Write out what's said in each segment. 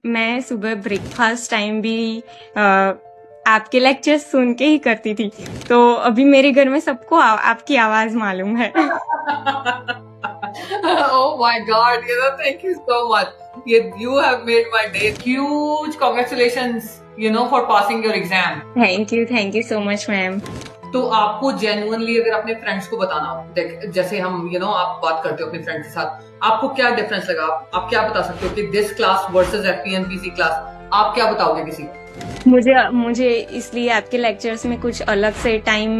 मैं सुबह breakfast time भी आपके लेक्चर्स सुन के ही करती थी। तो अभी मेरे घर में सबको आपकी आवाज मालूम है। Oh my God, thank you so much. You have made my day. Huge congratulations, for passing your exam. Thank you so much ma'am. तो आपको जेन्युइनली अगर अपने फ्रेंड्स को बताना हो, जैसे हम आप बात करते हो अपने फ्रेंड्स के साथ, आपको क्या डिफरेंस लगा? आप क्या बता सकते हो कि दिस क्लास वर्सेस एफपीएनपीसी क्लास, आप क्या बताओगे किसी को? मुझे इसलिए आपके लेक्चर्स में कुछ अलग से टाइम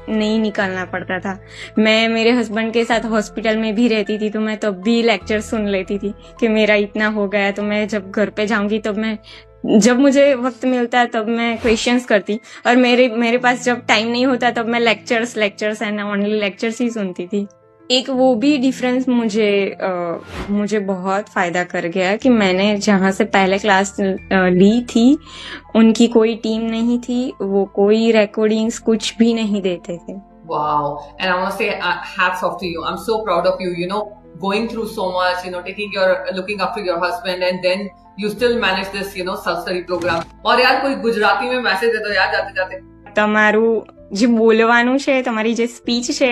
नहीं निकालना पड़ता था। मैं मेरे हस्बैंड के साथ हॉस्पिटल में भी रहती थी, तो मैं तब भी लेक्चर सुन लेती थी कि मेरा इतना हो गया, तो मैं जब घर पे जाऊंगी तब मैं जब मुझे वक्त मिलता है तब मैं क्वेश्चंस करती, और मेरे पास जब टाइम नहीं होता तब मैं लेक्चर्स एंड ओनली लेक्चर्स ही सुनती थी। एक वो भी डिफरेंस मुझे बहुत फायदा कर गया कि मैंने जहाँ से पहले क्लास ली थी उनकी कोई टीम नहीं थी, वो कोई रिकॉर्डिंग्स कुछ भी नहीं देते थे। Wow, and I want to say hats off to you. I'm so proud of you, going through so much, looking after your husband, and then you still manage this, self-study program. और यार कोई गुजराती में message दे दो यार जाते जाते। તમારું જે બોલવાનું છે, તમારી જે સ્પીચ છે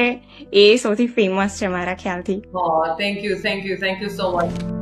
એ સૌથી ફેમસ છે મારા ખ્યાલથી. Oh, thank you so much.